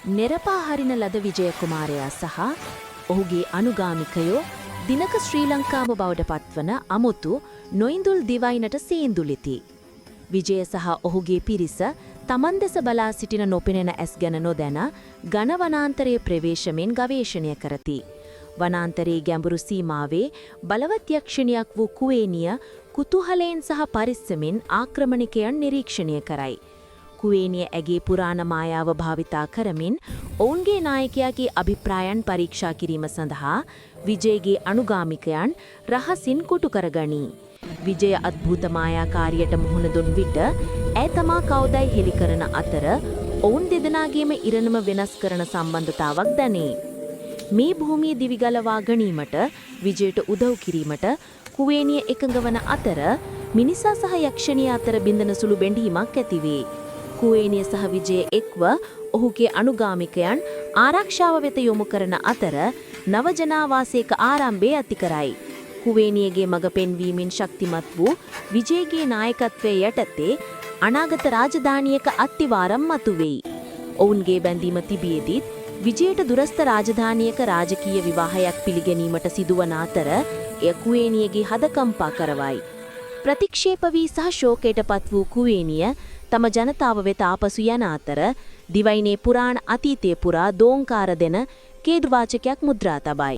නෙරපා හරින ලද විජය කුමාරයා සහ ඔහුගේ අනුගාමිකයෝ දිනක ශ්‍රී ලංකාව බවට පත්වන අමුතු නොඉඳුල් දිවයිනට සීන්දුලිති. විජය සහ ඔහුගේ පිරිස තමන් දෙස බලා සිටින නොපෙනෙන ඇස් ගැන නොදැන ඝන වනාන්තරයේ ප්‍රවේශමෙන් ගවේෂණය කරති. වනාන්තරයේ ගැඹුරු සීමාවේ බලවත් යක්ෂණියක් වූ කුවේනිය කුතුහලයෙන් සහ පරිස්සමෙන් ආක්‍රමණිකයන් නිරීක්ෂණය කරයි. කුවේනිය ඇගේ පුරාණ මායාව භාවිතා කරමින් ඔවුන්ගේ නායකයාගේ අභිප්‍රායන් පරීක්ෂා කිරීම සඳහා විජයගේ අනුගාමිකයන් රහසින් කොටු කරගනී. විජය අద్භූත මායාකාරියට මුහුණ දුන් විට ඈ තමා කවුදයි හෙළි කරන අතර ඔවුන් දෙදෙනාගේම ඉරණම වෙනස් කරන සම්බන්ධතාවක් දැනේ. මේ භූමිය දිවිගලවා ගැනීමට විජයට උදව් කිරීමට කුවේනිය එකඟ වන අතර මිනිසා සහ යක්ෂණිය අතර බිඳෙන සුළු බැඳීමක් ඇතිවේ. කුවේනිය සහ විජය එක්ව ඔහුගේ අනුගාමිකයන් ආරක්ෂාව වෙත යොමු කරන අතර නවජනාවාසයක ආරම්භය ඇති කරයි. කුවේනියගේ මඟ පෙන්වීමෙන් ශක්තිමත් වූ විජයගේ නායකත්වයේ යටතේ අනාගත රාජධානියක අත්තිවාරම් මතුවෙයි. ඔවුන්ගේ බැඳීම තිබියදීත් විජයට දුරස්ථ රාජධානියක රාජකීය විවාහයක් පිළිගැනීමට සිදුවන අතර එය කුවේනියගේ හදකම්පා කරවයි. ප්‍රතික්ෂේප වී සහ ශෝකයට පත් වූ කුවේනිය තම ජනතාව වෙත ආපසු යන අතර දිවයිනේ පුරාණ අතීතය පුරා දෝංකාර දෙන කේන්ද්‍රවාචකයක් මුද්‍රා තබයි.